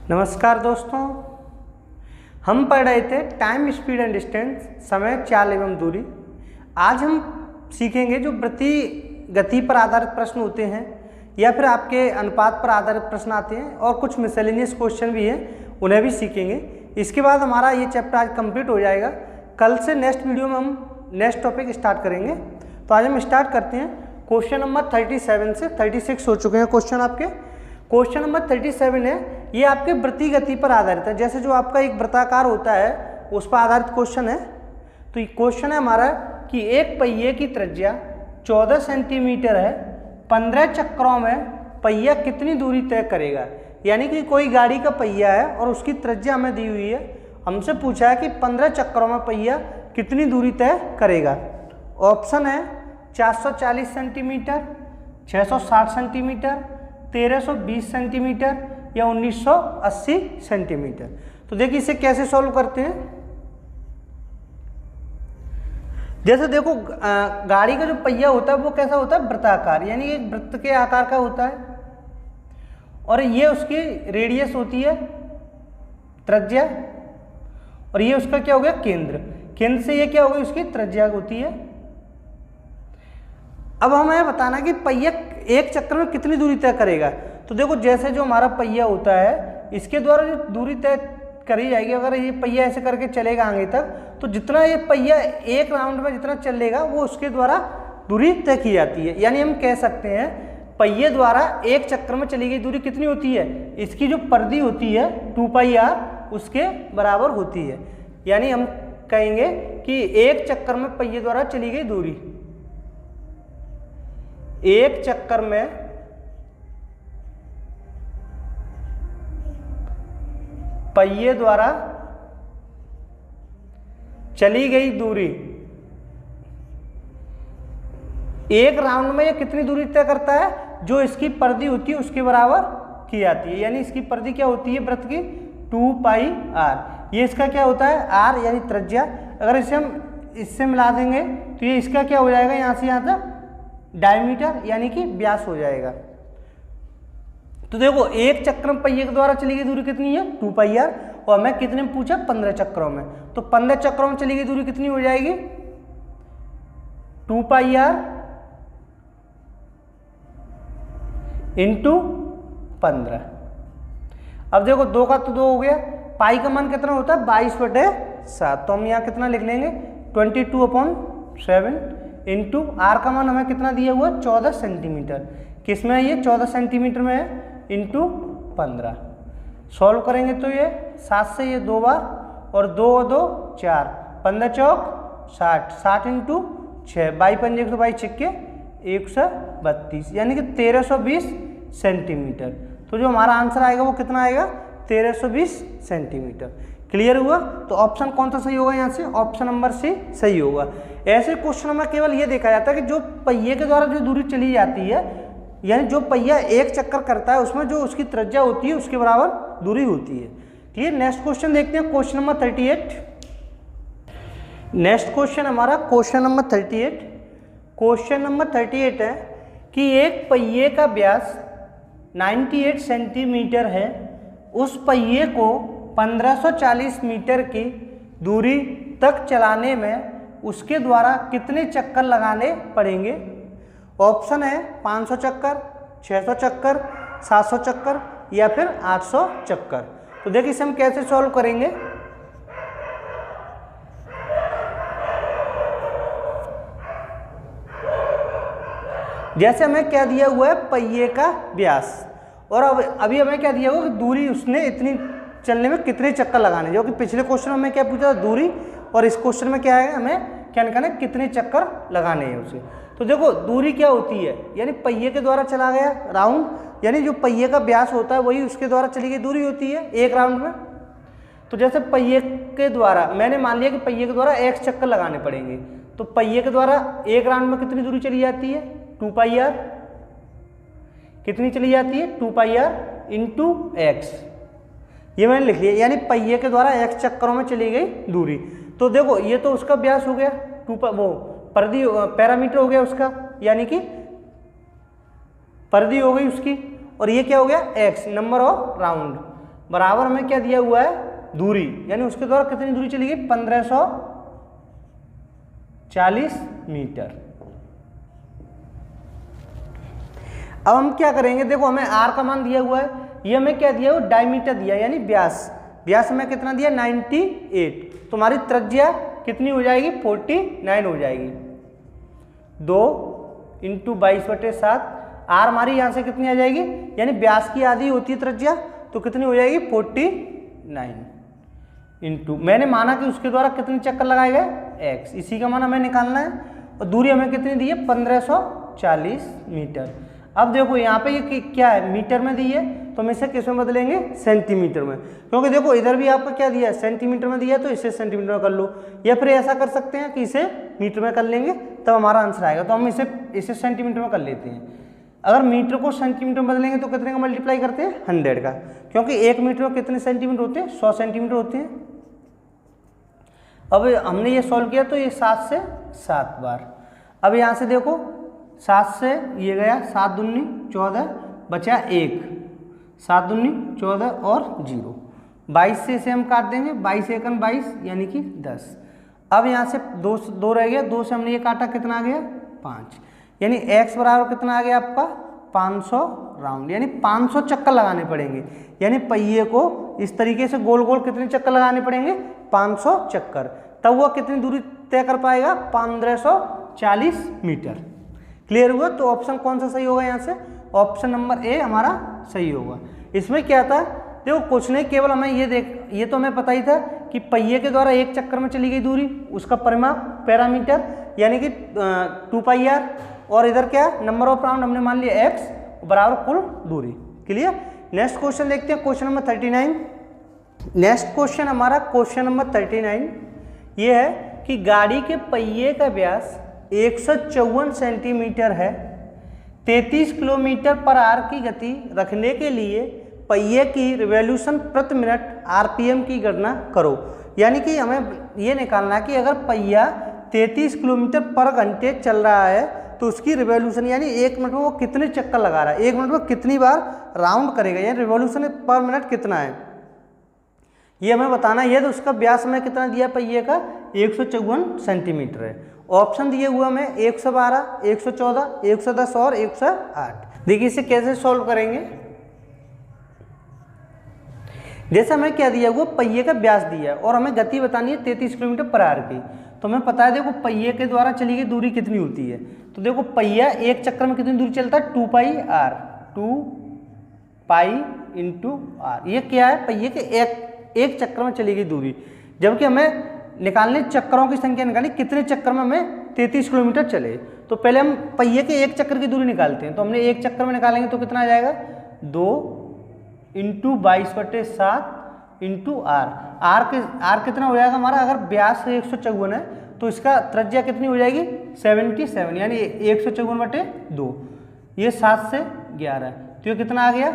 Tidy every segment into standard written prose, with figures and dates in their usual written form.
नमस्कार दोस्तों, हम पढ़ रहे थे टाइम, स्पीड एंड डिस्टेंस, समय, चाल एवं दूरी। आज हम सीखेंगे जो वृत्ति गति पर आधारित प्रश्न होते हैं या फिर आपके अनुपात पर आधारित प्रश्न आते हैं और कुछ मिसलेनियस क्वेश्चन भी हैं, उन्हें भी सीखेंगे। इसके बाद हमारा ये चैप्टर आज कंप्लीट हो जाएगा। कल से नेक्स्ट वीडियो में हम नेक्स्ट टॉपिक स्टार्ट करेंगे। तो आज हम स्टार्ट करते हैं क्वेश्चन नंबर 37 से 36 हो चुके हैं क्वेश्चन आपके। क्वेश्चन नंबर 37 है, ये आपके वृत्ति गति पर आधारित है। जैसे जो आपका एक वृत्ताकार होता है उस पर आधारित क्वेश्चन है। तो ये क्वेश्चन है हमारा कि एक पहिए की त्रिज्या 14 सेंटीमीटर है, 15 चक्रों में पहिया कितनी दूरी तय करेगा। यानी कि कोई गाड़ी का पहिया है और उसकी त्रिज्या हमें दी हुई है, हमसे पूछा है कि 15 चक्रों में पहिया कितनी दूरी तय करेगा। ऑप्शन है 440 सेंटीमीटर, 660 सेंटीमीटर, 1320 सेंटीमीटर या 1980 सेंटीमीटर। तो देखिए इसे कैसे सॉल्व करते हैं। जैसे देखो गाड़ी का जो पहिया होता है वो कैसा होता है, वृत्ताकार, यानी एक वृत्त के आकार का होता है और ये उसकी रेडियस होती है त्रिज्या, और ये उसका क्या हो गया, केंद्र। केंद्र से ये क्या हो गई, उसकी त्रिज्या होती है। अब हमें बताना कि पहिया एक चक्कर में कितनी दूरी तय करेगा। तो देखो जैसे जो हमारा पहिया होता है इसके द्वारा जो दूरी तय करी जाएगी, अगर ये पहिया ऐसे करके चलेगा आगे तक, तो जितना ये पहिया एक राउंड में जितना चलेगा वो उसके द्वारा दूरी तय की जाती है। यानी हम कह सकते हैं पहिए द्वारा एक चक्कर में चली गई दूरी कितनी होती है, इसकी जो परिधि होती है 2πr उसके बराबर होती है। यानी हम कहेंगे कि एक चक्कर में पहिए द्वारा चली गई दूरी, एक चक्कर में पहिए द्वारा चली गई दूरी, एक राउंड में ये कितनी दूरी तय करता है, जो इसकी परिधि होती है उसके बराबर की जाती है। यानी इसकी परिधि क्या होती है वृत्त की, 2πr। ये इसका क्या होता है, r यानी त्रिज्या। अगर इसे हम इससे मिला देंगे तो ये इसका क्या हो जाएगा, यहां से यहां तक डायमीटर यानी कि व्यास हो जाएगा। तो देखो एक चक्र में पहिए के द्वारा चली गई दूरी कितनी है, 2πr, और हमें कितने में पूछा, 15 चक्रों में। तो 15 चक्रों में चली गई दूरी कितनी हो जाएगी, 2πr इंटू 15। अब देखो 2 का तो 2 हो गया, पाई का मान कितना होता है 22/7। तो हम यहाँ कितना लिख लेंगे 22/7 इंटू आर का मान हमें कितना दिया हुआ है 14 सेंटीमीटर। किस में है ये, 14 सेंटीमीटर में है, इंटू 15। सॉल्व करेंगे तो ये 7 से ये 2 बार और 2 और 2 4, 15 चौक 60, 60 इंटू 6, 22 122 छिक्के 132, यानी कि 1320 सेंटीमीटर। तो जो हमारा आंसर आएगा वो कितना आएगा, 1320 सेंटीमीटर। क्लियर हुआ। तो ऑप्शन कौन सा सही होगा, यहाँ से ऑप्शन नंबर सी सही होगा। ऐसे क्वेश्चन में केवल ये देखा जाता है कि जो पहिए के द्वारा जो दूरी चली जाती है, यानी जो पहिया एक चक्कर करता है उसमें जो उसकी त्रिज्या होती है उसके बराबर दूरी होती है। क्लियर। नेक्स्ट क्वेश्चन देखते हैं, क्वेश्चन नंबर 38। नेक्स्ट क्वेश्चन हमारा क्वेश्चन नंबर 38। क्वेश्चन नंबर 38 है कि एक पहिए का व्यास 98 सेंटीमीटर है, उस पहिए को 1540 मीटर की दूरी तक चलाने में उसके द्वारा कितने चक्कर लगाने पड़ेंगे। ऑप्शन है 500 चक्कर, 600 चक्कर, 700 चक्कर या फिर 800 चक्कर। तो देखिए इसे हम कैसे सॉल्व करेंगे। जैसे हमें क्या दिया हुआ है, पहिए का व्यास, और अब अभी हमें क्या दिया हुआ कि दूरी उसने इतनी चलने में कितने चक्कर लगाने, जो कि पिछले क्वेश्चन में हमें क्या पूछा था, दूरी, और इस क्वेश्चन में क्या है, हमें क्या निकालना है, कितने चक्कर लगाने हैं उसे। तो देखो दूरी क्या होती है, यानी पहिए के द्वारा चला गया राउंड, यानी जो पहिए का व्यास होता है वही उसके द्वारा चली गई दूरी होती है एक राउंड में। तो जैसे पहिए के द्वारा मैंने मान लिया कि पहिए के द्वारा x चक्कर लगाने पड़ेंगे, तो पहिए के द्वारा एक राउंड में कितनी दूरी चली जाती है, 2πr। कितनी चली जाती है, 2πr इंटू x। ये मैंने लिख लिया, यानी पहिए के द्वारा x चक्करों में चली गई दूरी। तो देखो ये तो उसका व्यास हो गया, वो परिधि पैरामीटर हो गया उसका, यानी कि परिधि हो गई उसकी, और ये क्या हो गया एक्स, नंबर ऑफ राउंड। बराबर हमें क्या दिया हुआ है, दूरी, यानी उसके द्वारा कितनी दूरी चली गई, 1540 मीटर। अब हम क्या करेंगे, देखो हमें r का मान दिया हुआ है, ये हमें क्या दिया हुआ, डायमीटर दिया, यानी व्यास, व्यास हमें कितना दिया, 98। तो हमारी त्रिज्या कितनी हो जाएगी, 49 हो जाएगी। 2 × 22/7, r हमारी यहाँ से कितनी आ जाएगी, यानी व्यास की आधी होती है त्रिज्या, तो कितनी हो जाएगी, 49 इंटू, मैंने माना कि उसके द्वारा कितने चक्कर लगाए गए, x, इसी का मान हमें निकालना है। और दूरी हमें कितनी दी है, 1540 मीटर। अब देखो यहाँ पे ये क्या है, मीटर में दी है, तो हम इसे किस में बदलेंगे, सेंटीमीटर में, क्योंकि देखो इधर भी आपका क्या दिया है, सेंटीमीटर में दिया है, तो इसे सेंटीमीटर में कर लो, या फिर ऐसा कर सकते हैं कि इसे मीटर में कर लेंगे, तब हमारा आंसर आएगा। तो हम इसे सेंटीमीटर में कर लेते हैं। अगर मीटर को सेंटीमीटर में बदलेंगे तो कितने का मल्टीप्लाई करते हैं, 100 का, क्योंकि 1 मीटर में कितने सेंटीमीटर होते हैं, 100 सेंटीमीटर होते हैं। अब हमने ये सॉल्व किया तो ये 7 से 7 बार। अब यहाँ से देखो 7 से ये गया, 7 दूनी 14, बचा 1, 7 दूनी 14 और 0, 22 से इसे हम काट देंगे, 22 एकम 22 यानी कि 10। अब यहाँ से 2 रह गया, 2 से हमने ये काटा, कितना आ गया, 5, यानी x बराबर कितना आ गया आपका, 500 राउंड, यानी 500 चक्कर लगाने पड़ेंगे, यानी पहिए को इस तरीके से गोल गोल कितने चक्कर लगाने पड़ेंगे, 500 चक्कर, तब वह कितनी दूरी तय कर पाएगा, 1540 मीटर। क्लियर हुआ। तो ऑप्शन कौन सा सही होगा, यहाँ से ऑप्शन नंबर ए हमारा सही होगा। इसमें क्या था, देखो कुछ नहीं, केवल हमें ये तो हमें पता ही था कि पहिए के द्वारा एक चक्कर में चली गई दूरी, उसका परिमाप पैरामीटर यानी कि 2πr, और इधर क्या नंबर ऑफ राउंड हमने मान लिया x बराबर कुल दूरी। क्लियर। नेक्स्ट क्वेश्चन देखते हैं, क्वेश्चन नंबर 39। नेक्स्ट क्वेश्चन हमारा क्वेश्चन नंबर 39 ये है कि गाड़ी के पहिए का व्यास 154 सेंटीमीटर है, 33 किलोमीटर पर आवर की गति रखने के लिए पहिए की रिवॉल्यूशन प्रति मिनट RPM की गणना करो। यानी कि हमें ये निकालना है कि अगर पहिया 33 किलोमीटर पर घंटे चल रहा है तो उसकी रिवॉल्यूशन यानी 1 मिनट में वो कितने चक्कर लगा रहा है, 1 मिनट में कितनी बार राउंड करेगा, यानी रिवॉल्यूशन पर मिनट कितना है ये हमें बताना है। तो उसका व्यास हमें कितना दिया पहिए का, 154 सेंटीमीटर है। ऑप्शन दिए हुए हमें 112, 114, 110 और 108। देखिए इसे कैसे सॉल्व करेंगे। जैसे हमें क्या दिया हुआ, पहिए का व्यास दिया और हमें गति बतानी है 33 किलोमीटर पर आवर की। तो हमें पता है देखो पहिए के द्वारा चली गई दूरी कितनी होती है, तो देखो पहिया एक चक्कर में कितनी दूरी चलता है, 2πr, 2π × r। ये क्या है, पहिए के एक चक्कर में चली गई दूरी, जबकि हमें निकालने चक्करों की संख्या निकाली, कितने चक्कर में हमें 33 किलोमीटर चले। तो पहले हम पहिए के एक चक्कर की दूरी निकालते हैं, तो हमने एक चक्कर में निकालेंगे तो कितना आ जाएगा, 2 × 22/7 × r। r कितना हो जाएगा हमारा, अगर व्यास 154 है तो इसका त्रिज्या कितनी हो जाएगी, 77, यानी 154/2। ये 7 से 11, तो ये कितना आ गया,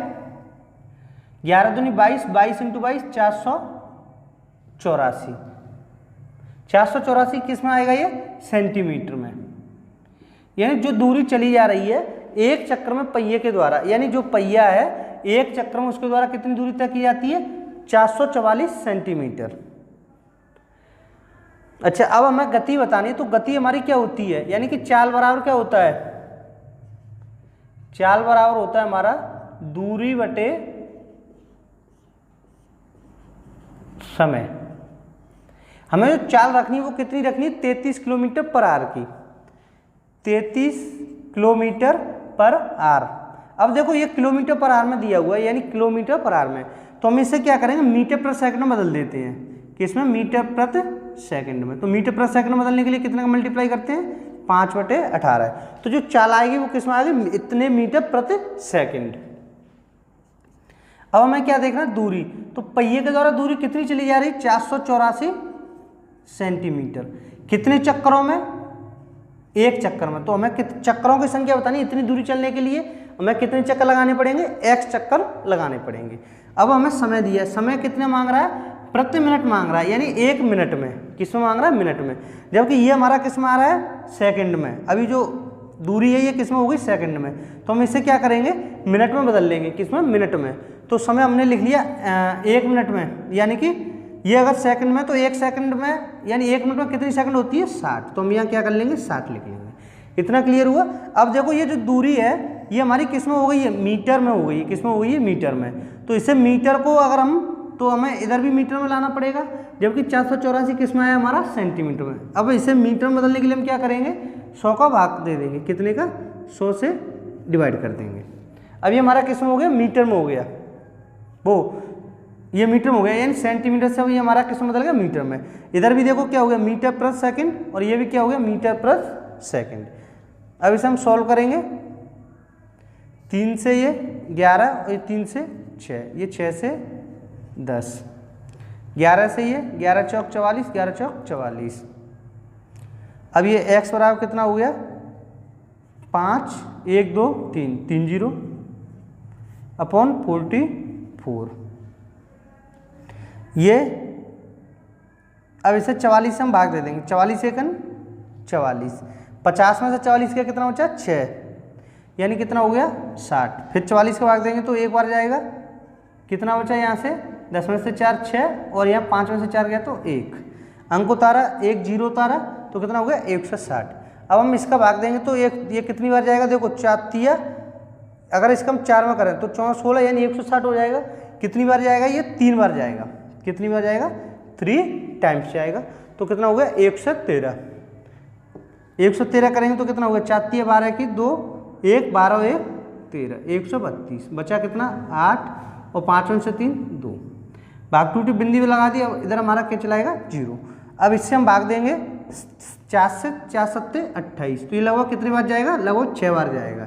11 दूनी 22, 22 × 22 484। 484 किस में आएगा, ये सेंटीमीटर में। यानी जो दूरी चली जा रही है एक चक्कर में पहिए के द्वारा, यानी जो पहिया है एक चक्कर में उसके द्वारा कितनी दूरी तय की जाती है, 444 सेंटीमीटर। अच्छा अब हमें गति बतानी है, तो गति हमारी क्या होती है, यानी कि चाल बराबर क्या होता है, चाल बराबर होता है हमारा दूरी बटे समय। हमें जो चाल रखनी है वो कितनी रखनी है, 33 किलोमीटर पर आवर की, 33 किलोमीटर पर आवर। अब देखो ये किलोमीटर पर आवर में दिया हुआ है, यानी किलोमीटर पर आवर में, तो हम इसे क्या करेंगे, मीटर प्रति सेकंड में बदल देते हैं, किसमें, मीटर प्रति सेकंड में। तो मीटर प्रति सेकंड में बदलने के लिए कितने का मल्टीप्लाई करते हैं, 5/18। तो जो चाल आएगी वो किसमें आएगी, इतने मीटर प्रति सेकंड। अब हमें क्या देखना है, दूरी। तो पहिए के द्वारा दूरी कितनी चली जा रही है, 484 सेंटीमीटर। कितने चक्करों में, एक चक्कर में। तो हमें चक्करों की संख्या बतानी, इतनी दूरी चलने के लिए हमें कितने चक्कर लगाने पड़ेंगे, x चक्कर लगाने पड़ेंगे। अब हमें समय दिया है, समय कितने मांग रहा है, प्रति मिनट मांग रहा है, यानी 1 मिनट में। किसमें मांग रहा है, मिनट में, जबकि ये हमारा किस में आ रहा है, सेकंड में। अभी जो दूरी है ये किस में होगी, सेकंड में। तो हम इसे क्या करेंगे, मिनट में बदल लेंगे, किस में, मिनट में। तो समय हमने लिख लिया 1 मिनट में, यानी कि ये अगर सेकंड में तो 1 सेकंड में यानी 1 मिनट में कितनी सेकंड होती है 60, तो हम यहाँ क्या कर लेंगे 60 लिख लेंगे। इतना क्लियर हुआ। अब देखो ये जो दूरी है ये हमारी किस में हो गई है, मीटर में हो गई है। किस में हो गई है, मीटर में। तो इसे मीटर को अगर हम, तो हमें इधर भी मीटर में लाना पड़ेगा, जबकि 484 किस में है हमारा, सेंटीमीटर में। अब इसे मीटर में बदलने के लिए हम क्या करेंगे, 100 का भाग दे देंगे, कितने का, 100 से डिवाइड कर देंगे। अब ये हमारा किस में हो गया, मीटर में हो गया, वो ये मीटर में हो गया, यानी सेंटीमीटर से ये हमारा किस में बदल गया, मीटर में। इधर भी देखो क्या हो गया, मीटर प्रति सेकंड, और ये भी क्या हो गया, मीटर प्रति सेकंड। अब इसे हम सॉल्व करेंगे, 3 से ये 11 और ये 3 से 6, ये 6 से 10, 11 से ये 11 चौक 44, 11 चौक 44। अब ये x बराबर कितना हो गया, 5, 1 2 3, 3 0 अपॉन 44। ये अब इसे 44 से हम भाग दे देंगे, 44 एकन 44, 50 में से 44 का कितना बचा, 6, यानी कितना हो गया 60। फिर 44 का भाग देंगे तो एक बार जाएगा, कितना बचा यहाँ से, 10 में से 4 6, और यहाँ 5 में से 4 गया तो 1, अंक उतारा, 1 0 उतारा, तो कितना हो गया 160। अब हम इसका भाग देंगे तो ये कितनी बार जाएगा, देखो 4 तिया, अगर इसका हम 4 में करें तो 4 16 यानी 160 हो जाएगा। कितनी बार जाएगा, ये 3 बार जाएगा। कितनी बार जाएगा, 3 टाइम्स जाएगा, तो कितना हो गया 113। 113 करेंगे तो कितना हो गया, 4 तिया 12 की 2, 1 12 1 13, 132। बचा कितना 8, और 5 में से 3 2, भाग टूटी बिंदी भी लगा दी। अब इधर हमारा क्या चलाएगा 0। अब इससे हम भाग देंगे 4 से 4 7 28, तो ये लगभग कितनी बार जाएगा, लगभग 6 बार जाएगा।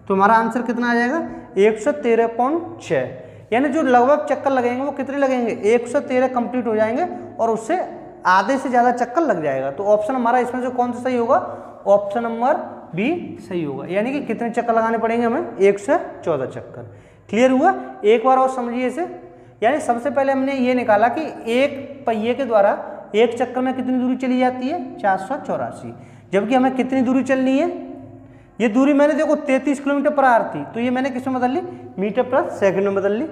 तो हमारा आंसर कितना आ जाएगा 113.6, यानी जो लगभग चक्कर लगेंगे वो कितने लगेंगे, 113 कंप्लीट हो जाएंगे, और उससे आधे से ज़्यादा चक्कर लग जाएगा। तो ऑप्शन हमारा इसमें से कौन सा सही होगा, ऑप्शन नंबर बी सही होगा, यानी कि कितने चक्कर लगाने पड़ेंगे हमें, 1 से 14 चक्कर। क्लियर हुआ। एक बार और समझिए इसे, यानी सबसे पहले हमने ये निकाला कि एक पहिए के द्वारा एक चक्कर में कितनी दूरी चली जाती है, 484, जबकि हमें कितनी दूरी चलनी है, ये दूरी मैंने देखो 33 किलोमीटर पर आवर थी, तो ये मैंने किस में बदल ली, मीटर प्रति सेकंड में बदल ली,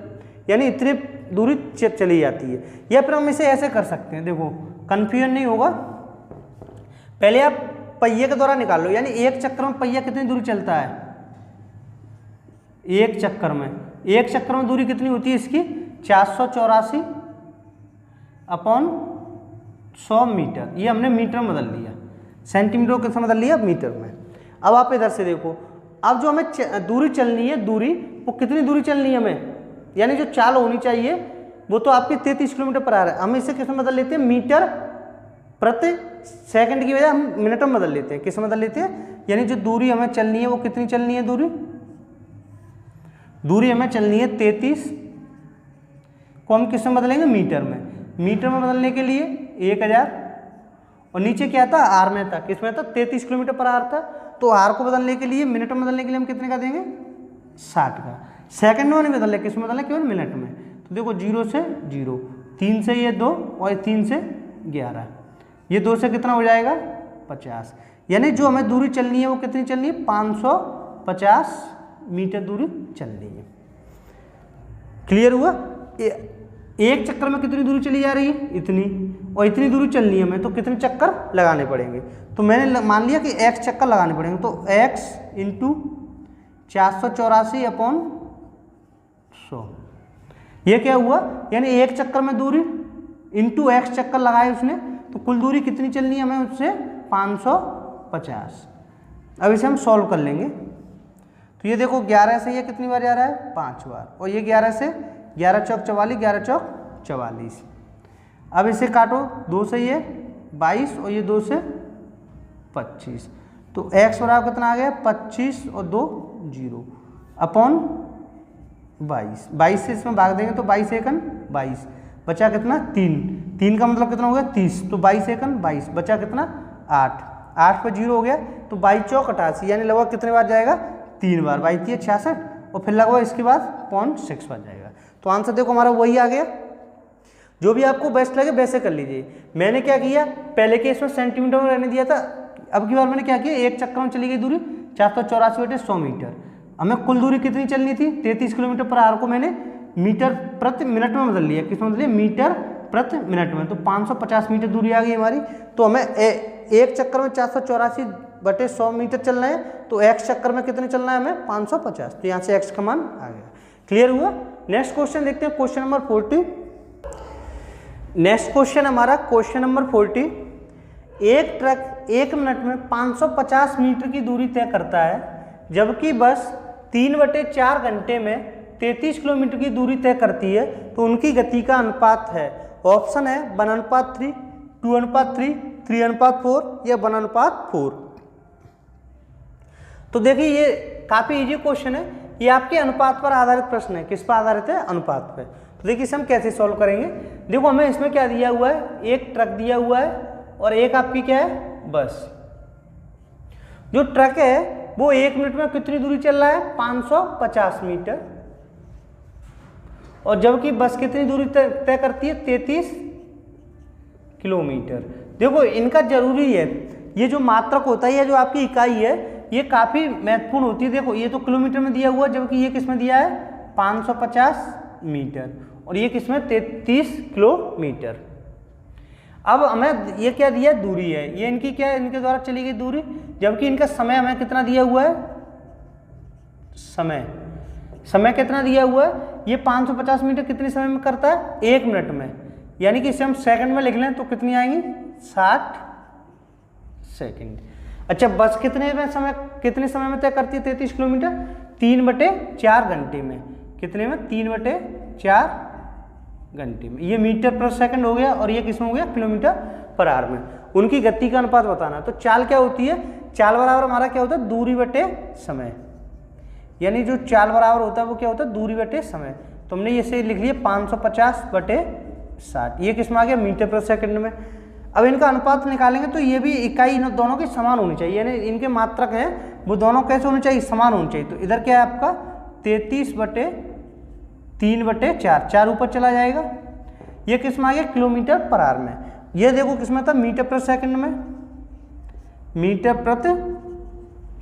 यानी इतनी दूरी चली जाती है। या फिर हम इसे ऐसे कर सकते हैं, देखो कन्फ्यूजन नहीं होगा, पहले आप पहिए के द्वारा निकाल लो, यानी एक चक्कर में पहिया कितनी दूरी चलता है, एक चक्कर में दूरी कितनी होती है इसकी, 484 अपॉन 100 मीटर। ये हमने मीटर में बदल लिया, सेंटीमीटर को किसमें बदल लिया, मीटर में। अब आप इधर से देखो, अब जो हमें दूरी चलनी है, दूरी वो कितनी दूरी चलनी है हमें, यानी जो चाल होनी चाहिए वो तो आपकी 33 किलोमीटर पर आ रहा है, हम इसे किसमें बदल लेते हैं, मीटर प्रति सेकंड की बजाय हम मिनट में बदल लेते हैं। किस में बदल लेते हैं, यानी जो दूरी हमें चलनी है वो कितनी चलनी है, दूरी हमें चलनी है 33 को हम किस में बदलेंगे, मीटर में। मीटर में बदलने के लिए 1000, और नीचे क्या था, आर में था, किस में था, 33 किलोमीटर पर आर था, तो आर को बदलने के लिए, मिनट में बदलने के लिए हम कितने का देंगे, 60 का। सेकंड में नहीं बदले, किस में बदले, केवल मिनट में। तो देखो 0 से 0, 3 से ये 2, और 3 से 11, ये 2 से कितना हो जाएगा 50, यानी जो हमें दूरी चलनी है वो कितनी चलनी है, 550 मीटर दूरी चलनी है। क्लियर हुआ। एक चक्कर में कितनी दूरी चली जा रही है, इतनी, और इतनी दूरी चलनी है हमें, तो कितने चक्कर लगाने पड़ेंगे। तो मैंने मान लिया कि x चक्कर लगाने पड़ेंगे, तो x इंटू 484 अपॉन 100, ये क्या हुआ, यानी एक चक्कर में दूरी इंटू x चक्कर लगाए उसने, तो कुल दूरी कितनी चलनी है हमें उससे, 550। अब इसे हम सॉल्व कर लेंगे, तो ये देखो 11 से ये कितनी बार जा रहा है, 5 बार, और ये 11 से 11 चौक 44, 11 चौक 44। अब इसे काटो, 2 से ये 22, और ये 2 से 25, तो x बराबर कितना आ गया, 25 और 2 0 अपॉन 22 से इसमें भाग देंगे तो 22 एकन 22, बचा कितना 3 का मतलब कितना हो गया 30, तो 22 एकन 22, बचा कितना 8 पर 0 हो गया, तो 22 चौक 88, यानी लगभग कितने बार जाएगा, 3 बार, 22 66, और फिर लगभग इसके बाद 0.6 बार जाएगा। तो आंसर देखो हमारा वही आ गया। जो भी आपको बेस्ट लगे वैसे कर लीजिए। मैंने क्या किया, पहले केस में सेंटीमीटर में रहने दिया था, अब की बार मैंने क्या किया, एक चक्कर में चली गई दूरी 484/100 मीटर। हमें कुल दूरी कितनी चलनी थी, 33 किलोमीटर पर आवर को मैंने मीटर प्रति मिनट में बदल लिया। किसमें बदल लिया? मीटर प्रति मिनट में। तो 550 मीटर दूरी आ गई हमारी। तो हमें एक चक्कर में 484/100 मीटर चलना है, तो x चक्कर में कितने चलना है हमें? 550। तो यहाँ से x का मान आ गया। क्लियर हुआ? नेक्स्ट क्वेश्चन देखते हैं, क्वेश्चन नंबर 40। नेक्स्ट क्वेश्चन हमारा क्वेश्चन नंबर 40। एक ट्रक 1 मिनट में 550 मीटर की दूरी तय करता है, जबकि बस 3/4 घंटे में 33 किलोमीटर की दूरी तय करती है, तो उनकी गति का अनुपात है। ऑप्शन है 1:3, 2:3, 3:4 या 1:4। तो देखिए ये काफी इजी क्वेश्चन है, ये आपके अनुपात पर आधारित प्रश्न है। किस पर आधारित है? अनुपात पे। तो देखिए इसे हम कैसे सॉल्व करेंगे। देखो हमें इसमें क्या दिया हुआ है? एक ट्रक दिया हुआ है और एक आपकी क्या है? बस। जो ट्रक है वो 1 मिनट में कितनी दूरी चल रहा है? 550 मीटर। और जबकि बस कितनी दूरी तय करती है? 33 किलोमीटर। देखो इनका जरूरी है, ये जो मात्रक होता है, जो आपकी इकाई है, ये काफी महत्वपूर्ण होती है। देखो ये तो किलोमीटर में दिया हुआ, जबकि ये किसमें दिया है? 550 मीटर, और ये किसमें? 33 किलोमीटर। अब हमें ये क्या दिया? दूरी है। ये इनकी क्या है? इनके द्वारा चली गई दूरी, जबकि इनका समय हमें कितना दिया हुआ है? समय कितना दिया हुआ है? ये 550 मीटर कितने समय में करता है? 1 मिनट में। यानी कि इसे हम सेकंड में लिख लें तो कितनी आएंगी? 60 सेकंड। अच्छा, बस कितने समय में तय करती है 33 किलोमीटर? 3/4 घंटे में। कितने में? 3/4 घंटे में। ये मीटर पर सेकंड हो गया, और ये किसमें हो गया? किलोमीटर पर आवर में। उनकी गति का अनुपात बताना। तो चाल क्या होती है? चाल बराबर हमारा क्या होता है? दूरी बटे समय। यानी जो चाल बराबर होता है वो क्या होता है? दूरी बटे समय। तो हमने इसे लिख लिया 550/60। ये किसमें आ गया? मीटर पर सेकंड में। अब इनका अनुपात निकालेंगे तो ये भी इकाई इन दोनों की समान होनी चाहिए, यानी इनके मात्रक हैं वो दोनों कैसे होने चाहिए? समान होने चाहिए। तो इधर क्या है आपका? 33/3/4, 4 ऊपर चला जाएगा। ये किस में आ गया? किलोमीटर पर आवर में। ये देखो किस में था? मीटर प्रति सेकंड में, मीटर प्रति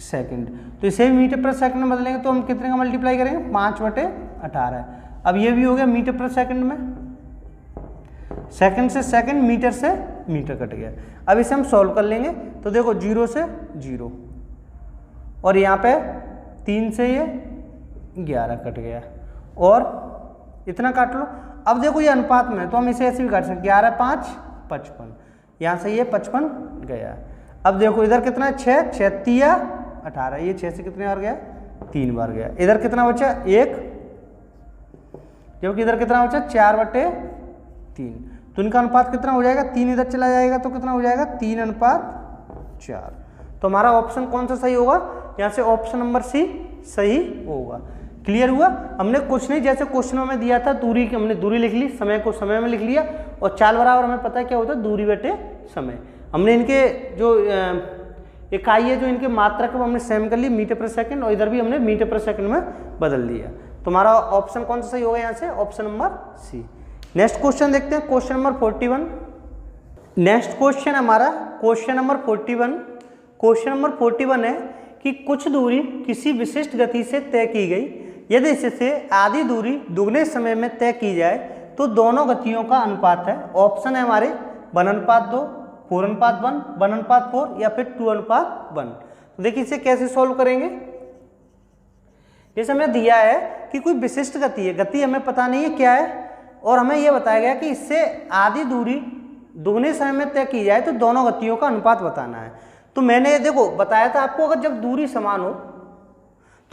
सेकंड। तो इसे भी मीटर प्रति सेकंड में बदलेंगे तो हम कितने का मल्टीप्लाई करेंगे? 5/18। अब ये भी हो गया मीटर प्रति सेकंड में, सेकंड से सेकंड, मीटर से मीटर कट गया। अब इसे हम सॉल्व कर लेंगे तो देखो 0 से 0, और यहाँ पे 3 से ये 11 कट गया, और इतना काट लो। अब देखो ये अनुपात में, तो हम इसे ऐसे भी काट सकते, 11, 5, 55, यहाँ से ये 55 गया। अब देखो इधर कितना है? 6, 6 तिया 18, ये 6 से कितने बार गया? 3 बार गया। इधर कितना बचा? 1, जबकि इधर कितना बचा? 4/3। तो इनका अनुपात कितना हो जाएगा? 3 इधर चला जाएगा तो कितना हो जाएगा? 3:4। तो हमारा ऑप्शन कौन सा सही होगा? यहाँ से ऑप्शन नंबर सी सही होगा। क्लियर हुआ? हमने कुछ नहीं, जैसे क्वेश्चनों में दिया था दूरी की, हमने दूरी लिख ली, समय को समय में लिख लिया, और चाल बराबर हमें पता है क्या होता है? दूरी बटे समय। हमने इनके जो इकाई है, जो इनके मात्रा को हमने सेम कर ली, मीटर पर सेकंड, और इधर भी हमने मीटर पर सेकंड में बदल दिया। तो हमारा ऑप्शन कौन सा सही होगा? यहाँ से option number C. Next question देखते हैं, क्वेश्चन नंबर 41। नेक्स्ट क्वेश्चन हमारा क्वेश्चन नंबर 41। क्वेश्चन नंबर 41 है कि कुछ दूरी किसी विशिष्ट गति से तय की गई, यदि इससे आधी दूरी दुगने समय में तय की जाए तो दोनों गतियों का अनुपात है। ऑप्शन है हमारे 1:2, 4:1, 1:4 या फिर 2:1। तो देखिए इसे कैसे सॉल्व करेंगे। जैसे हमें दिया है कि कोई विशिष्ट गति है, गति हमें पता नहीं है क्या है, और हमें यह बताया गया कि इससे आधी दूरी दुगने समय में तय की जाए तो दोनों गतियों का अनुपात बताना है। तो मैंने देखो बताया था आपको, अगर जब दूरी समान हो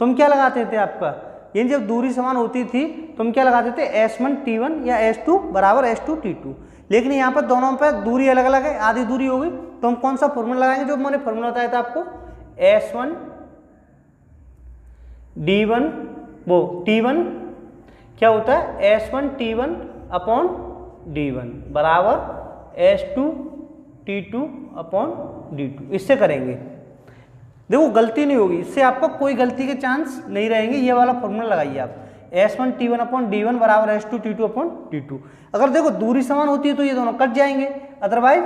तो हम क्या लगाते थे आपका, यानी जब दूरी समान होती थी तो हम क्या लगाते थे? S1 T1 या S2 बराबर S2 T2। लेकिन यहाँ पर दोनों पर दूरी अलग अलग है, आधी दूरी हो गई, तो हम कौन सा फॉर्मूला लगाएंगे? जो मैंने फॉर्मूला बताया था आपको, S1 D1 वो T1 क्या होता है? S1 T1 अपॉन D1 बराबर S2 T2 अपॉन D2। इससे करेंगे, देखो गलती नहीं होगी, इससे आपको कोई गलती के चांस नहीं रहेंगे। ये वाला फॉर्मूला लगाइए आप, S1 T1 अपॉन D1 बराबर S2 T2 अपॉन D2। अगर देखो दूरी समान होती है तो ये दोनों कट जाएंगे, अदरवाइज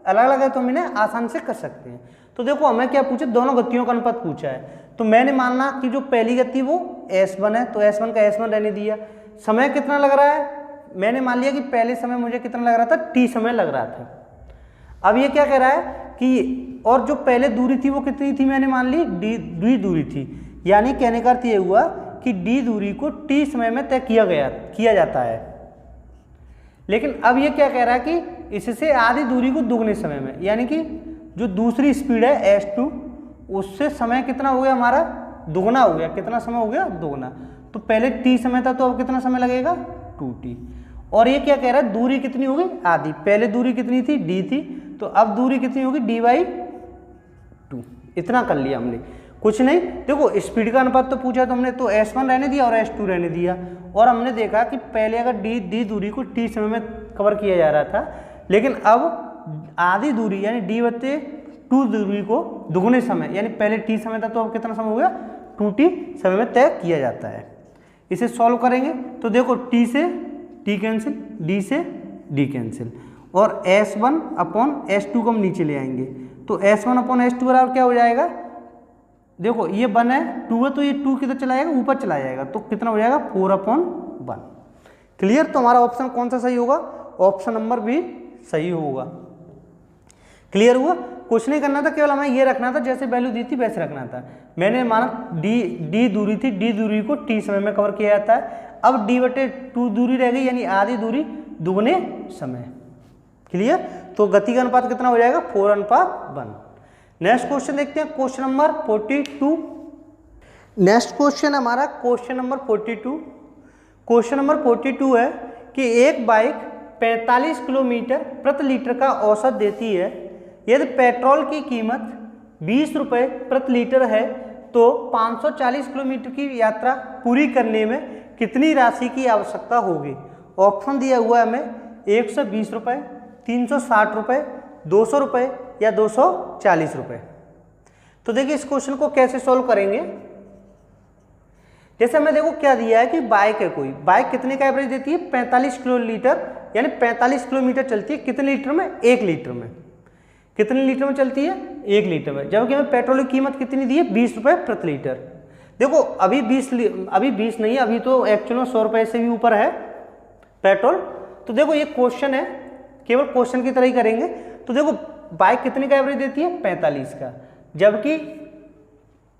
अलग अलग है तो हम इन्हें आसान से कर सकते हैं। तो देखो हमें क्या पूछे? दोनों गतियों का अनुपात पूछा है, तो मैंने मानना कि जो पहली गति वो S1 है, तो S1 का S1 रहने दिया, समय कितना लग रहा है, मैंने मान लिया कि पहले समय मुझे कितना लग रहा था, t समय लग रहा था। अब ये क्या कह रहा है कि और जो पहले दूरी थी वो कितनी थी, मैंने मान ली d दूरी थी, यानी कहने का अर्थ ये हुआ कि d दूरी को t समय में तय किया जाता है। लेकिन अब ये क्या कह रहा है कि इससे आधी दूरी को दुगने समय में, यानी कि जो दूसरी स्पीड है s2 उससे समय कितना हो गया हमारा, दुगना हो गया। कितना समय हो गया, दुगना। तो पहले t समय था तो अब कितना समय लगेगा, 2t। और ये क्या कह रहा है, दूरी कितनी होगी, आधी। पहले दूरी कितनी थी, d थी, तो अब दूरी कितनी होगी, d/2। इतना कर लिया हमने, कुछ नहीं। देखो स्पीड का अनुपात तो पूछा तो हमने तो s1 रहने दिया और s2 रहने दिया, और हमने देखा कि पहले अगर d दूरी को t समय में कवर किया जा रहा था, लेकिन अब आधी दूरी यानी d/2 दूरी को दुगने समय, यानी पहले t समय था तो अब कितना समय हो गया, 2t समय में तय किया जाता है। इसे सॉल्व करेंगे तो देखो t से t कैंसिल, d से d कैंसिल, और s1/s2 को हम नीचे ले आएंगे तो s1/s2 बराबर क्या हो जाएगा, देखो ये 1 है, 2 है, तो ये 2 किधर चला जाएगा, ऊपर चला जाएगा, तो कितना हो जाएगा, 4/1। क्लियर। तो हमारा ऑप्शन कौन सा सही होगा, ऑप्शन नंबर बी सही होगा। क्लियर हुआ। कुछ नहीं करना था, केवल हमें ये रखना था जैसे वैल्यू दी थी वैसे रखना था। मैंने माना d दूरी थी, d दूरी को t समय में कवर किया जाता है। अब d/2 दूरी रह गई, यानी आधी दूरी दुगने समय। क्लियर। तो गति का अनुपात कितना हो जाएगा, 4:1। नेक्स्ट क्वेश्चन देखते हैं, क्वेश्चन नंबर 42। नेक्स्ट क्वेश्चन हमारा क्वेश्चन नंबर 42। क्वेश्चन नंबर 42 है कि एक बाइक 45 किलोमीटर प्रति लीटर का औसत देती है। यदि पेट्रोल की कीमत 20 रुपये प्रति लीटर है तो 540 किलोमीटर की यात्रा पूरी करने में कितनी राशि की आवश्यकता होगी। ऑप्शन दिया हुआ है हमें 120 रुपये, 360 रुपये, 200 रुपये या 240 रुपये। तो देखिए इस क्वेश्चन को कैसे सॉल्व करेंगे। जैसे हमें देखो क्या दिया है कि बाइक है, कोई बाइक कितने का एवरेज देती है, 45 किलोमीटर, यानी 45 किलोमीटर चलती है कितने लीटर में, 1 लीटर में। कितने लीटर में चलती है, 1 लीटर में। जबकि हमें पेट्रोल की कीमत कितनी दी है, 20 रुपये प्रति लीटर। देखो अभी 20 नहीं है, अभी तो एक्चुअल में 100 रुपये से भी ऊपर है पेट्रोल। तो देखो ये क्वेश्चन है, केवल क्वेश्चन की तरह ही करेंगे। तो देखो बाइक कितने का एवरेज देती है, 45 का, जबकि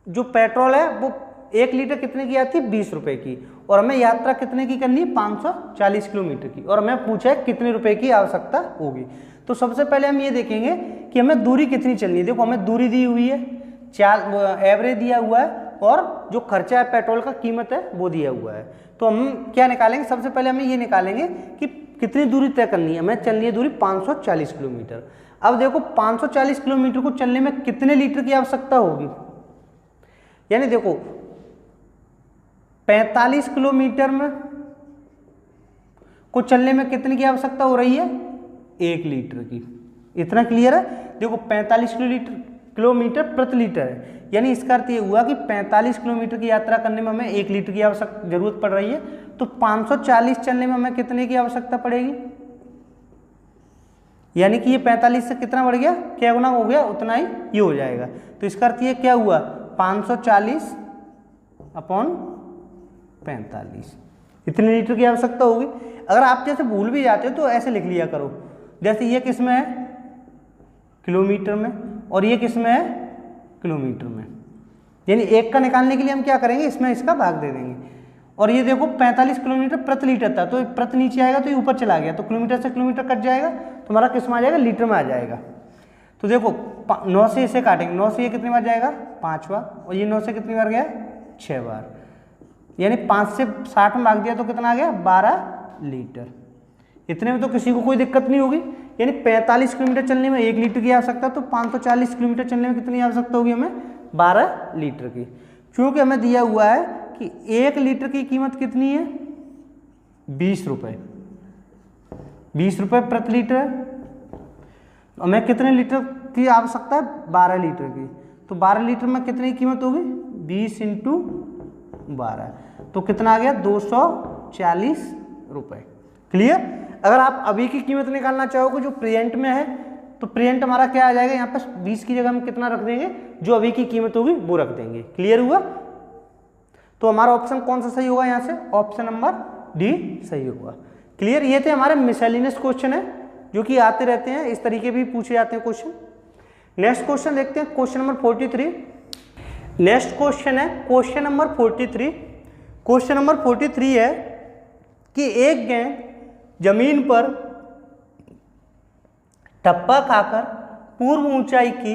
जो पेट्रोल है वो 1 लीटर कितने की आती है, 20 रुपये की, और हमें यात्रा कितने की करनी है, 540 किलोमीटर की, और हमें पूछा है कितने रुपए की आवश्यकता होगी। तो सबसे पहले हम ये देखेंगे कि हमें दूरी कितनी चलनी है। देखो हमें दूरी दी हुई है, एवरेज दिया हुआ है, और जो खर्चा है पेट्रोल का कीमत है वो दिया हुआ है। तो हम क्या निकालेंगे, सबसे पहले हमें ये निकालेंगे कि कितनी दूरी तय करनी है। हमें चलनी है दूरी 540 किलोमीटर। अब देखो 540 किलोमीटर को चलने में कितने लीटर की आवश्यकता होगी, यानी देखो 45 किलोमीटर में को चलने में कितने की आवश्यकता हो रही है, 1 लीटर की। इतना क्लियर है। देखो 45 किलोमीटर प्रति लीटर है, यानी इसका अर्थ ये हुआ कि 45 किलोमीटर की यात्रा करने में हमें 1 लीटर की आवश्यकता जरूरत पड़ रही है। तो 540 चलने में हमें कितने की आवश्यकता पड़ेगी, यानी कि ये 45 से कितना बढ़ गया, क्या गुना हो गया, उतना ही ये हो जाएगा। तो इसका अर्थ ये क्या हुआ, 540/45, इतने लीटर की आवश्यकता होगी। अगर आप जैसे भूल भी जाते हो तो ऐसे लिख लिया करो, जैसे ये किस में है, किलोमीटर में, और ये किस में है, किलोमीटर में। यानी एक का निकालने के लिए हम क्या करेंगे, इसमें इसका भाग दे देंगे। और ये देखो 45 किलोमीटर प्रति लीटर था, तो प्रति नीचे आएगा तो ये ऊपर चला गया, तो किलोमीटर से किलोमीटर कट जाएगा, तो हमारा किस में आ जाएगा, लीटर में आ जाएगा। तो देखो 9 से इसे काटेंगे, 9 से ये कितनी बार जाएगा, 5 बार, और ये 9 से कितनी बार गया, 6 बार, यानी 5 से 60 में भाग दिया तो कितना आ गया, 12 लीटर। इतने में तो किसी को कोई दिक्कत नहीं होगी। यानी 45 किलोमीटर चलने में 1 लीटर की आवश्यकता, तो 540 किलोमीटर चलने में कितनी आवश्यकता होगी हमें, 12 लीटर की। क्योंकि हमें दिया हुआ है कि 1 लीटर की कीमत कितनी है, 20 रुपये, 20 रुपये प्रति लीटर है। हमें कितने लीटर की आवश्यकता है, 12 लीटर की। तो 12 लीटर में कितनी कीमत होगी, 20 × 12, तो कितना आ गया, 240 रुपये। क्लियर। अगर आप अभी की कीमत निकालना चाहोगे जो प्रेजेंट में है, तो प्रेजेंट हमारा क्या आ जाएगा, यहाँ पर 20 की जगह हम कितना रख देंगे, जो अभी की कीमत होगी वो रख देंगे। क्लियर हुआ। तो हमारा ऑप्शन कौन सा सही होगा यहाँ से, ऑप्शन नंबर डी सही होगा। क्लियर, ये थे हमारे मिसलेनियस क्वेश्चन है जो कि आते रहते हैं, इस तरीके भी पूछे जाते हैं क्वेश्चन। नेक्स्ट क्वेश्चन देखते हैं, क्वेश्चन नंबर 43। नेक्स्ट क्वेश्चन है क्वेश्चन नंबर 43। क्वेश्चन नंबर 43 है कि एक गेंद जमीन पर टप्पा खाकर पूर्व ऊंचाई की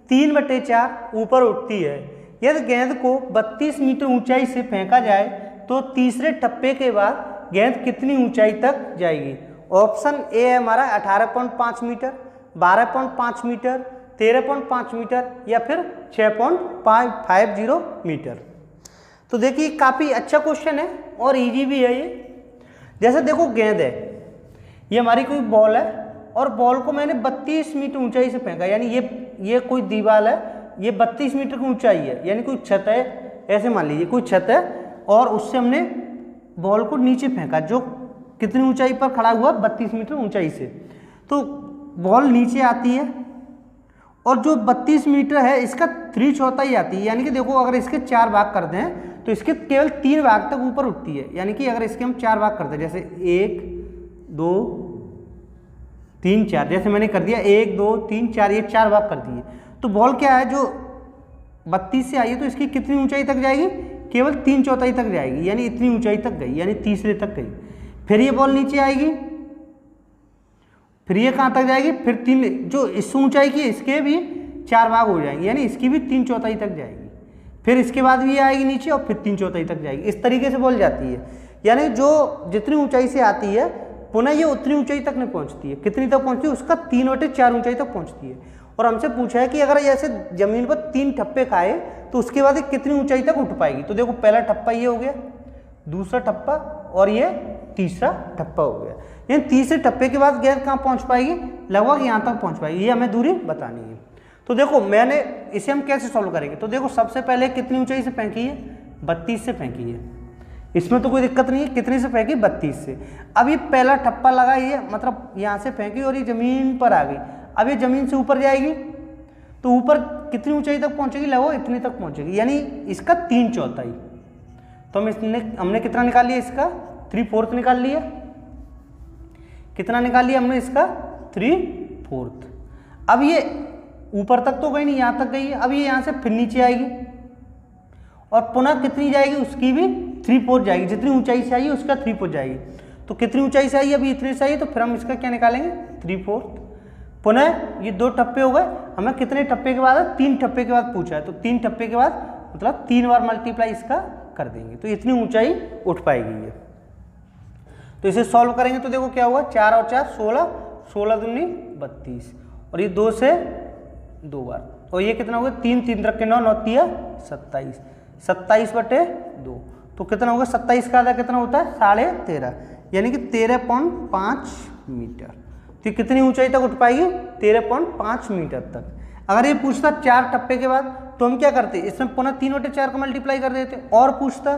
3/4 ऊपर उठती है। यदि गेंद को 32 मीटर ऊंचाई से फेंका जाए तो तीसरे टप्पे के बाद गेंद कितनी ऊंचाई तक जाएगी। ऑप्शन ए है हमारा 18.5 मीटर, 12.5 मीटर, 13.5 मीटर या फिर 6.50 मीटर। तो देखिए काफ़ी अच्छा क्वेश्चन है और इजी भी है ये। जैसे देखो गेंद है, ये हमारी कोई बॉल है और बॉल को मैंने 32 मीटर ऊंचाई से फेंका, यानी ये कोई दीवार है, ये 32 मीटर की ऊंचाई है, यानी कोई छत है, ऐसे मान लीजिए कोई छत है और उससे हमने बॉल को नीचे फेंका, जो कितनी ऊंचाई पर खड़ा हुआ, 32 मीटर ऊंचाई से। तो बॉल नीचे आती है और जो 32 मीटर है इसका 3/4 आती है, यानी कि देखो अगर इसके 4 भाग कर दें तो इसके केवल 3 भाग तक ऊपर उठती है। यानी कि अगर इसके हम 4 भाग करते हैं, जैसे 1 2 3 4, जैसे मैंने कर दिया 1 2 3 4, ये 4 भाग कर दिए, तो बॉल क्या है जो 32 से आई है तो इसकी कितनी ऊंचाई तक जाएगी, केवल 3/4 तक जाएगी, यानी इतनी ऊंचाई तक गई, यानी तीसरे तक गई। फिर ये बॉल नीचे आएगी, फिर ये कहाँ तक जाएगी, फिर 3, जो इस ऊंचाई की इसके भी 4 भाग हो जाएंगे, यानी इसकी भी 3/4 तक जाएगी। फिर इसके बाद भी ये आएगी नीचे और फिर 3/4 तक जाएगी। इस तरीके से बॉल जाती है, यानी जो जितनी ऊंचाई से आती है पुनः ये उतनी ऊंचाई तक नहीं पहुंचती है। कितनी तक पहुंचती है, उसका 3/4 ऊंचाई तक पहुंचती है। और हमसे पूछा है कि अगर ऐसे जमीन पर 3 ठप्पे खाए तो उसके बाद ये कितनी ऊंचाई तक उठ पाएगी। तो देखो पहला ठप्पा ये हो गया, दूसरा ठप्पा और ये तीसरा ठप्पा हो गया, यानी तीसरे ठप्पे के बाद गेंद कहाँ पहुंच पाएगी, लगभग यहाँ तक पहुंच पाएगी। ये हमें दूरी बतानी है। तो देखो मैंने इसे हम कैसे सॉल्व करेंगे, तो देखो सबसे पहले कितनी ऊंचाई से फेंकी है, 32 से फेंकी है, इसमें तो कोई दिक्कत नहीं है। कितने से फेंकी, 32 से। अब ये पहला ठप्पा लगा, ये मतलब यहाँ से फेंकी और ये जमीन पर आ गई। अब ये जमीन से ऊपर जाएगी तो ऊपर कितनी ऊंचाई तक पहुँचेगी, लगभग इतनी तक पहुँचेगी, यानी इसका 3/4। तो हमने कितना निकाल लिया, इसका 3/4 निकाल लिया। कितना निकाल लिया हमने, इसका 3/4। अब ये ऊपर तक तो गई नहीं, यहाँ तक गई है। अब ये यहाँ से फिर नीचे आएगी और पुनः कितनी जाएगी, उसकी भी 3/4 जाएगी, जितनी ऊंचाई से आई है उसका 3/4 जाएगी। तो कितनी ऊंचाई से आई है, अभी इतने से आई है, तो फिर हम इसका क्या निकालेंगे, 3/4। पुनः ये 2 ठप्पे हो गए, हमें कितने ठप्पे के बाद है, 3 ठप्पे के बाद पूछा है, तो 3 ठप्पे के बाद मतलब 3 बार मल्टीप्लाई इसका कर देंगे तो इतनी ऊंचाई उठ पाएगी ये। तो इसे सॉल्व करेंगे तो देखो क्या हुआ, 4 और 4 16, 16 दूनी 32 और ये 2 से 2 बार, और ये कितना होगा, 3 3 रख के 9 9 3 27, 27/2। तो कितना होगा, 27 का आधा कितना होता है, 13.5, यानी कि 13.5 मीटर। तो कितनी ऊंचाई तक उठ पाएगी, 13.5 मीटर तक। अगर ये पूछता 4 टप्पे के बाद तो हम क्या करते, इसमें पुनः 3/4 का मल्टीप्लाई कर देते, और पूछता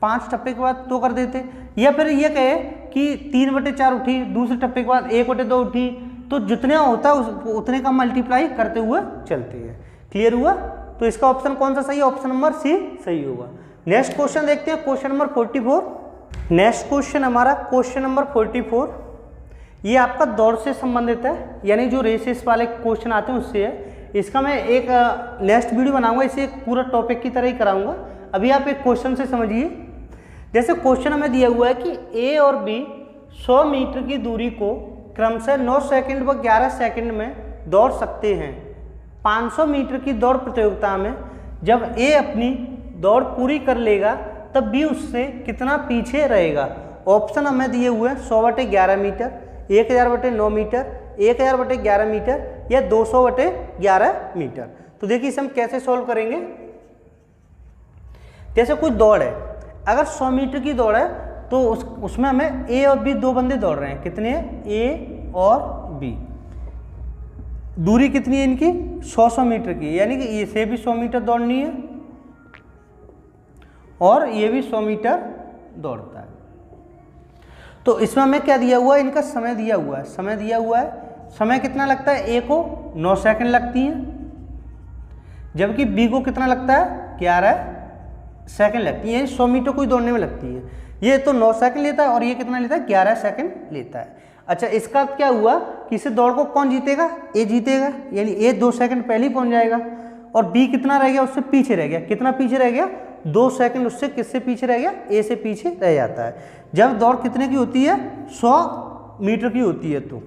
5 टप्पे के बाद तो कर देते, या फिर ये कहे कि 3/4 उठी, दूसरे टप्पे के बाद 1/2 उठी, तो जितना होता है उतने का मल्टीप्लाई करते हुए चलते हैं। क्लियर हुआ। तो इसका ऑप्शन कौन सा सही है, ऑप्शन नंबर सी सही होगा। नेक्स्ट क्वेश्चन देखते हैं, क्वेश्चन नंबर 44। नेक्स्ट क्वेश्चन हमारा क्वेश्चन नंबर 44, ये आपका दौड़ से संबंधित है, यानी जो रेसेस वाले क्वेश्चन आते हैं उससे है। इसका मैं एक नेक्स्ट वीडियो बनाऊंगा, इसे एक पूरा टॉपिक की तरह ही कराऊंगा। अभी आप एक क्वेश्चन से समझिए। जैसे क्वेश्चन हमें दिया हुआ है कि ए और बी 100 मीटर की दूरी को क्रमशः 9 सेकंड व 11 सेकंड में दौड़ सकते हैं। 500 मीटर की दौड़ प्रतियोगिता में जब ए अपनी दौड़ पूरी कर लेगा तब बी उससे कितना पीछे रहेगा। ऑप्शन हमें दिए हुए हैं 100/11 मीटर, 1000/9 मीटर, 1000/11 मीटर या 200/11 मीटर। तो देखिए इसे हम कैसे सॉल्व करेंगे। जैसे कोई दौड़ है, अगर 100 मीटर की दौड़ है तो उसमें हमें ए और बी 2 बंदे दौड़ रहे हैं। कितने हैं, ए और बी। दूरी कितनी है इनकी, 100 मीटर की, यानी कि इसे भी 100 मीटर दौड़नी है और ये भी 100 मीटर दौड़ता है। तो इसमें हमें क्या दिया हुआ है, इनका समय दिया हुआ है। समय दिया हुआ है, समय कितना लगता है, ए को 9 सेकंड लगती है, जबकि बी को कितना लगता है, 11 सेकंड लगती है। 100 मीटर कोई दौड़ने में लगती है। ये तो 9 सेकंड लेता है और ये कितना लेता है 11 सेकंड लेता है। अच्छा, इसका क्या हुआ कि इस दौड़ को कौन जीतेगा, ए जीतेगा, यानी ए 2 सेकंड पहले ही पहुंच जाएगा और बी कितना रह गया, उससे पीछे रह गया। कितना पीछे रह गया, 2 सेकंड उससे किससे पीछे रह गया, ए से पीछे रह जाता है। जब दौड़ कितने की होती है, 100 मीटर की होती है। तो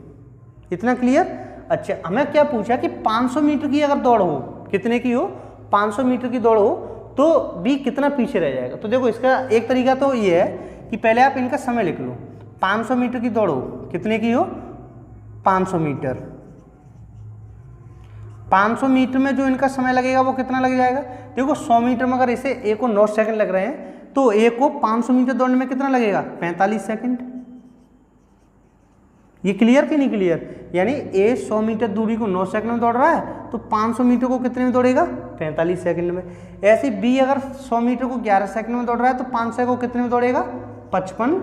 इतना क्लियर। अच्छा, हमें क्या पूछा कि 500 मीटर की अगर दौड़ हो, कितने की हो, 500 मीटर की दौड़ हो, तो बी कितना पीछे रह जाएगा। तो देखो इसका एक तरीका तो ये है कि पहले आप इनका समय लिख लो। 500 मीटर की दौड़ हो, कितने की हो, 500 मीटर। 500 मीटर में जो इनका समय लगेगा वो कितना लग जाएगा। देखो 100 मीटर में अगर इसे ए को 9 सेकंड लग रहे हैं तो ए को 500 मीटर दौड़ने में कितना लगेगा, 45 सेकंड। ये क्लियर कि नहीं क्लियर। यानी ए 100 मीटर दूरी को 9 सेकंड में दौड़ रहा है तो 500 मीटर को कितने में दौड़ेगा, 45 सेकंड में। ऐसे बी अगर 100 मीटर को 11 सेकंड में दौड़ रहा है तो 500 को कितने में दौड़ेगा, 55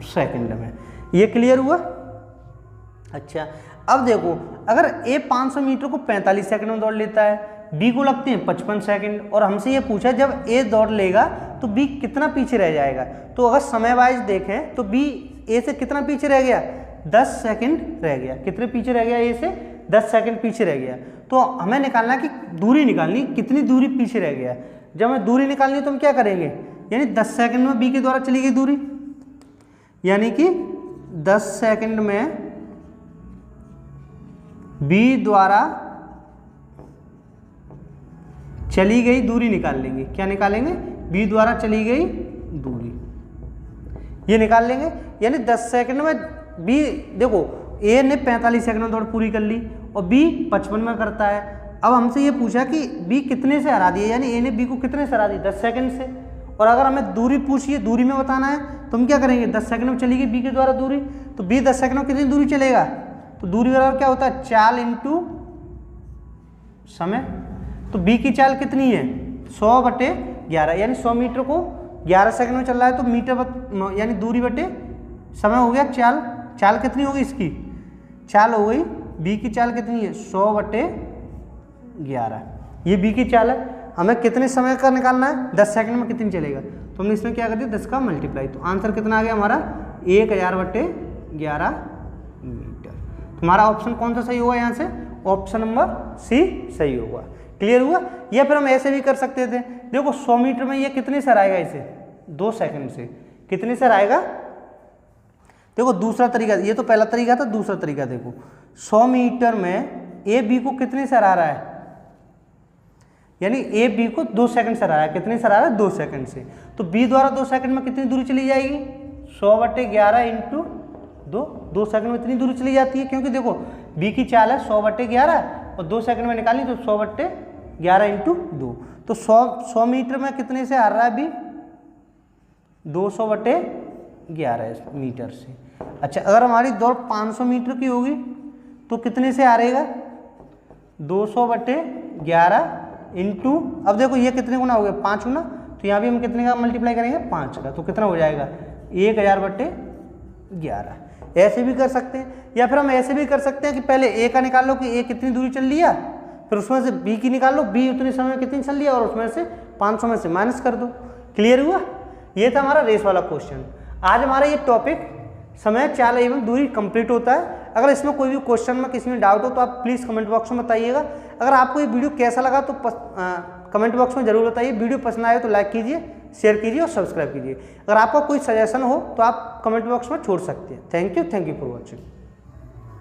सेकंड में। ये क्लियर हुआ। अच्छा, अब देखो अगर ए 500 मीटर को 45 सेकंड में दौड़ लेता है, बी को लगते हैं 55 सेकंड, और हमसे ये पूछा जब ए दौड़ लेगा तो बी कितना पीछे रह जाएगा। तो अगर समय वाइज देखें तो बी ए से कितना पीछे रह गया, 10 सेकंड रह गया। कितने पीछे रह गया, ए से 10 सेकंड पीछे रह गया। तो हमें निकालना है कि दूरी निकालनी, कितनी दूरी पीछे रह गया। जब हमें दूरी निकालनी है तो हम क्या करेंगे, यानी 10 सेकंड में बी के द्वारा चली गई दूरी, यानी कि 10 सेकंड में बी द्वारा चली गई दूरी निकाल लेंगे। क्या निकालेंगे, बी द्वारा चली गई दूरी, ये निकाल लेंगे। यानी 10 सेकंड में बी, देखो ए ने 45 सेकंड में दौड़ पूरी कर ली और बी 55 में करता है। अब हमसे ये पूछा कि बी कितने से हरा दिया, यानी ए ने बी को कितने से हरा दी, 10 सेकंड से। और अगर हमें दूरी पूछी है, दूरी में बताना है, तो हम क्या करेंगे, 10 सेकंड में चली गई बी के द्वारा दूरी, तो बी 10 सेकंड में कितनी दूरी चलेगा, तो दूरी बराबर क्या होता है, चाल इंटू समय। तो बी की चाल कितनी है, 100/11, यानी 100 मीटर को 11 सेकंड में चल रहा है तो मीटर यानी दूरी बटे समय हो गया चाल। चाल कितनी होगी इसकी, चाल हो गई, बी की चाल कितनी है, 100/11। ये बी की चाल है। हमें कितने समय का निकालना है, 10 सेकंड में कितनी चलेगा, तो हमने इसमें क्या कर दिया, 10 का मल्टीप्लाई। तो आंसर कितना आ गया हमारा, 1000/11 मीटर। तुम्हारा ऑप्शन कौन सा सही होगा, यहाँ से ऑप्शन नंबर सी सही होगा। क्लियर हुआ। या फिर हम ऐसे भी कर सकते थे, देखो 100 मीटर में ये कितने से हराएगा, इसे 2 सेकंड से कितने से हराएगा। देखो दूसरा तरीका, ये तो पहला तरीका था, दूसरा तरीका देखो 100 मीटर में ए बी को कितने से हरा रहा है, यानी ए बी को 2 सेकंड से हरा रहा है। कितने से हरा रहा है, 2 सेकंड से। तो बी द्वारा 2 सेकंड में कितनी दूरी चली जाएगी, 100/11 इंटू 2 सेकंड में इतनी दूरी चली जाती है, क्योंकि देखो बी की चाल है 100/11 और 2 सेकंड में निकाली तो 100/11 इंटू 2। तो 100 मीटर में कितने से हार रहा है बी, 200/11 मीटर से। अच्छा, अगर हमारी दौड़ 500 मीटर की होगी तो कितने से हारेगा, 200/11 इंटू, अब देखो ये कितने गुना हो गया, 5 गुना, तो यहाँ भी हम कितने का मल्टीप्लाई करेंगे, 5 का, तो कितना हो जाएगा, 1000/11। ऐसे भी कर सकते हैं, या फिर हम ऐसे भी कर सकते हैं कि पहले ए का निकाल लो कि ए कितनी दूरी चल लिया, फिर उसमें से बी की निकाल लो, बी उतने समय में कितनी चल लिया, और उसमें से 500 में से माइनस कर दो। क्लियर हुआ। ये था हमारा रेस वाला क्वेश्चन। आज हमारा ये टॉपिक समय, चाल एवं दूरी कंप्लीट होता है। अगर इसमें कोई भी क्वेश्चन में किसी में डाउट हो तो आप प्लीज़ कमेंट बॉक्स में बताइएगा। अगर आपको ये वीडियो कैसा लगा तो कमेंट बॉक्स में जरूर बताइए। वीडियो पसंद आए तो लाइक कीजिए, शेयर कीजिए और सब्सक्राइब कीजिए। अगर आपका कोई सजेशन हो तो आप कमेंट बॉक्स में छोड़ सकते हैं। Thank you for watching.